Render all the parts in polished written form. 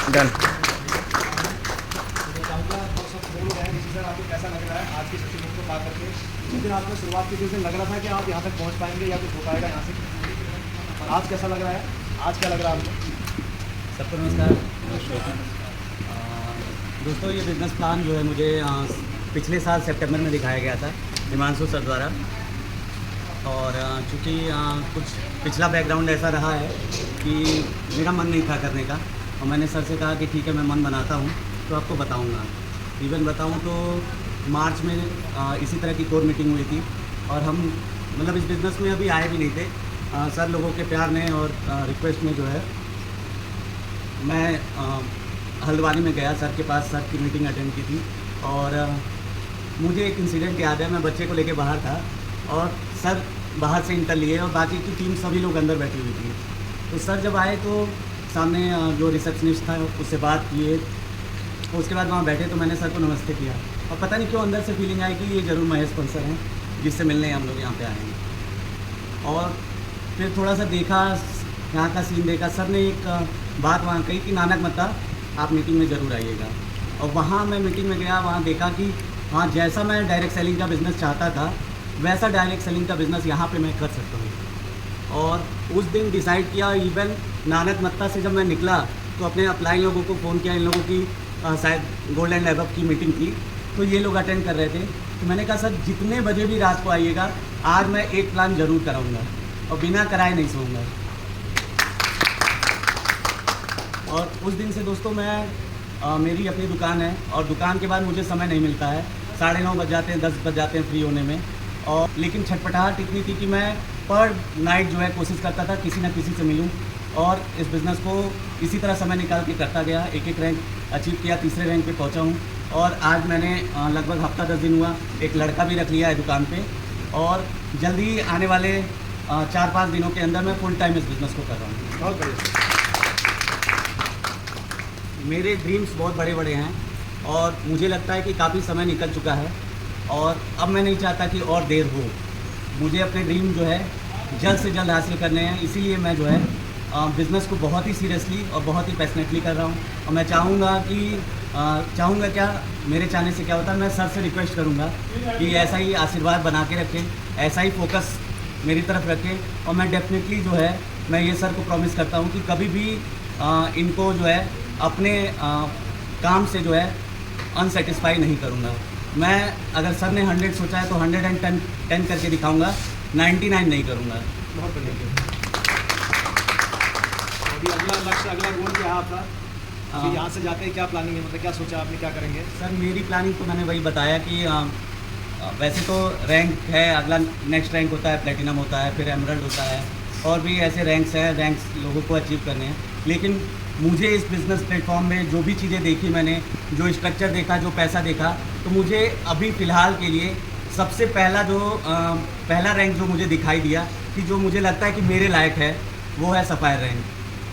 Done. Sir आपको कैसा लग रहा है आज की सेशन को पा करके? जिस दिन आपने शुरुआत की थी उस दिन लग रहा था कि आप यहाँ तक पहुँच पाएंगे या कुछ हो पाएगा यहाँ से, और आज कैसा लग रहा है? आज क्या लग रहा है आपको? सबको नमस्कार। दोस्तों, ये बिज़नेस प्लान जो है मुझे पिछले साल सितंबर में दिखाया गया था हिमांशु सर द्वारा, और चूँकि कुछ पिछला बैकग्राउंड ऐसा रहा है कि मेरा मन नहीं था करने का, और मैंने सर से कहा कि ठीक है मैं मन बनाता हूँ तो आपको बताऊँगा। इवन बताऊँ तो मार्च में इसी तरह की कोर मीटिंग हुई थी, और हम मतलब इस बिज़नेस में अभी आए भी नहीं थे। सर लोगों के प्यार ने और रिक्वेस्ट में जो है मैं हल्द्वानी में गया, सर के पास, सर की मीटिंग अटेंड की थी। और मुझे एक इंसिडेंट याद है, मैं बच्चे को लेके बाहर था और सर बाहर से इंटर लिए और बाकी की टीम सभी लोग अंदर बैठी हुई थी। तो सर जब आए तो सामने जो रिसेप्शनिस्ट था उससे बात किए, तो उसके बाद वहाँ बैठे तो मैंने सर को नमस्ते किया, और पता नहीं क्यों अंदर से फीलिंग आई कि ये ज़रूर महेश पंसर हैं जिससे मिलने हम लोग यहाँ पे आए हैं। और फिर थोड़ा सा देखा, यहाँ का सीन देखा। सर ने एक बात वहाँ कही कि नानक मत्ता आप मीटिंग में ज़रूर आइएगा, और वहाँ मैं मीटिंग में गया, वहाँ देखा कि हाँ, जैसा मैं डायरेक्ट सेलिंग का बिज़नेस चाहता था वैसा डायरेक्ट सेलिंग का बिज़नेस यहाँ पे मैं कर सकता हूँ। और उस दिन डिसाइड किया। इवन नानक मत्ता से जब मैं निकला तो अपने अपलाइन लोगों को फ़ोन किया, इन लोगों की शायद गोल्ड एंड एबव की मीटिंग थी, तो ये लोग अटेंड कर रहे थे। तो मैंने कहा सर जितने बजे भी रात को आइएगा, आज मैं एक प्लान ज़रूर कराऊँगा और बिना कराए नहीं सोऊंगा। और उस दिन से दोस्तों मैं मेरी अपनी दुकान है, और दुकान के बाद मुझे समय नहीं मिलता है। 9:30 बज जाते हैं, 10 बज जाते हैं फ्री होने में। और लेकिन छटपटाहट इतनी थी कि मैं पर नाइट जो है कोशिश करता था किसी न किसी से मिलूं, और इस बिज़नेस को इसी तरह समय निकाल के करता गया। एक एक रैंक अचीव किया, तीसरे रैंक पे पहुंचा हूं। और आज मैंने लगभग हफ्ता 10 दिन हुआ एक लड़का भी रख लिया है दुकान पे, और जल्दी आने वाले 4-5 दिनों के अंदर मैं फुल टाइम इस बिज़नेस को कर रहा हूँ। बहुत बढ़िया। मेरे ड्रीम्स बहुत बड़े बड़े हैं, और मुझे लगता है कि काफ़ी समय निकल चुका है, और अब मैं नहीं चाहता कि और देर हो। मुझे अपने ड्रीम जो है जल्द से जल्द हासिल करने हैं, इसीलिए मैं जो है बिज़नेस को बहुत ही सीरियसली और बहुत ही पैशनेटली कर रहा हूँ। और मैं चाहूँगा क्या, मेरे चाहने से क्या होता है, मैं सर से रिक्वेस्ट करूँगा कि ऐसा ही आशीर्वाद बना के रखें, ऐसा ही फोकस मेरी तरफ रखें। और मैं डेफिनेटली जो है मैं ये सर को प्रॉमिस करता हूँ कि कभी भी इनको जो है अपने काम से जो है अनसेटिस्फाई नहीं करूँगा। मैं अगर सर ने 100 सोचा है तो 110 करके दिखाऊँगा, 99 नहीं करूँगा। बहुत बढ़िया। अभी अगला लक्ष्य, अगला गोल क्या है आपका? कि यहाँ से जाते हैं क्या प्लानिंग है, मतलब क्या सोचा आपने, क्या करेंगे? सर मेरी प्लानिंग तो मैंने वही बताया कि वैसे तो रैंक है, अगला नेक्स्ट रैंक होता है, प्लेटिनम होता है, फिर एमरल्ड होता है, और भी ऐसे रैंक्स हैं, रैंक्स लोगों को अचीव करने हैं। लेकिन मुझे इस बिज़नेस प्लेटफॉर्म में जो भी चीज़ें देखी मैंने, जो स्ट्रक्चर देखा, जो पैसा देखा, तो मुझे अभी फ़िलहाल के लिए सबसे पहला रैंक जो मुझे दिखाई दिया कि जो मुझे लगता है कि मेरे लायक है, वो है सफ़ायर रैंक।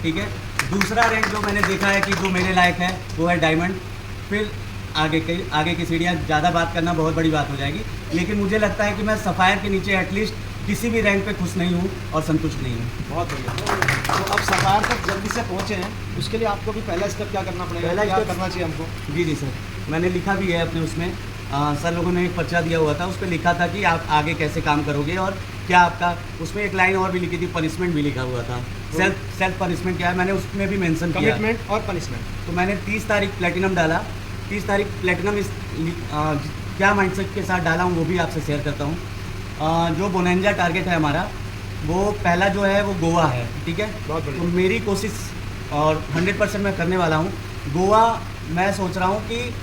ठीक है। दूसरा रैंक जो मैंने देखा है कि जो मेरे लायक है वो है डायमंड। फिर आगे की सीढ़ियाँ, ज़्यादा बात करना बहुत बड़ी बात हो जाएगी, लेकिन मुझे लगता है कि मैं सफ़ायर के नीचे एटलीस्ट किसी भी रैंक पे खुश नहीं हूँ और संतुष्ट नहीं हूँ। बहुत बढ़िया। तो अब सफ़ायर तक जल्दी से पहुँचे हैं, उसके लिए आपको भी पहला स्टेप क्या करना पड़ेगा? पहला क्या स्टेप करना चाहिए हमको? जी सर, मैंने लिखा भी है अपने उसमें। सर लोगों ने एक पर्चा दिया हुआ था, उस पर लिखा था कि आप आगे कैसे काम करोगे, और क्या आपका, उसमें एक लाइन और भी लिखी थी, पनिशमेंट भी लिखा हुआ था। सेल्फ पनिशमेंट क्या है मैंने उसमें भी मेंशन किया, कमिटमेंट और पनिशमेंट। तो मैंने 30 तारीख प्लेटिनम डाला। 30 तारीख प्लेटिनम इस क्या माइंडसेट के साथ डाला हूँ वो भी आपसे शेयर करता हूँ। जो बोनेंजा टारगेट है हमारा, वो पहला जो है वो गोवा है। ठीक है। बहुत बढ़िया। तो मेरी कोशिश और 100% मैं करने वाला हूँ। गोवा मैं सोच रहा हूँ कि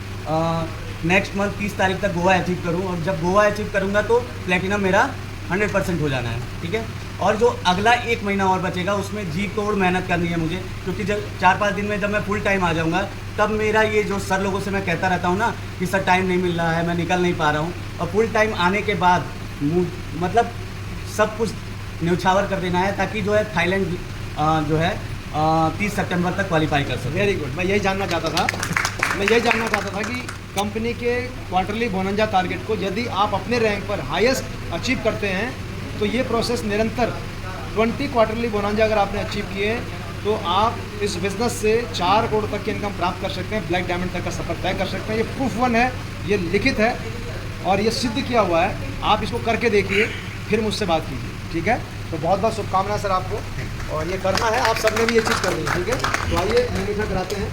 नेक्स्ट मंथ 30 तारीख तक गोवा अचीव करूँ, और जब गोवा अचीव करूँगा तो प्लेटिनम मेरा 100% हो जाना है। ठीक है। और जो अगला 1 महीना और बचेगा उसमें जी तोड़ मेहनत करनी है मुझे, क्योंकि जब 4-5 दिन में जब मैं फुल टाइम आ जाऊँगा, तब मेरा ये जो सर लोगों से मैं कहता रहता हूँ ना कि सर टाइम नहीं मिल रहा है, मैं निकल नहीं पा रहा हूँ, और फुल टाइम आने के बाद मतलब सब कुछ न्यौछावर कर देना है, ताकि जो है थाईलैंड जो है 30 सितंबर तक क्वालिफाई कर सके। Very good. मैं यही जानना चाहता था कि कंपनी के क्वार्टरली बोनंजा टारगेट को यदि आप अपने रैंक पर हाईएस्ट अचीव करते हैं तो ये प्रोसेस निरंतर 20 क्वार्टरली बोनंजा अगर आपने अचीव किए तो आप इस बिज़नेस से 4 करोड़ तक की इनकम प्राप्त कर सकते हैं, ब्लैक डायमंड तक का सफ़र तय कर सकते हैं। ये प्रूफ वन है, ये लिखित है और ये सिद्ध किया हुआ है। आप इसको करके देखिए, फिर मुझसे बात कीजिए, ठीक है। तो बहुत बहुत शुभकामनाएं सर आपको, और ये करना है, आप सबने भी ये चीज़ करनी है, ठीक है। तो आइए निरीक्षण कराते हैं।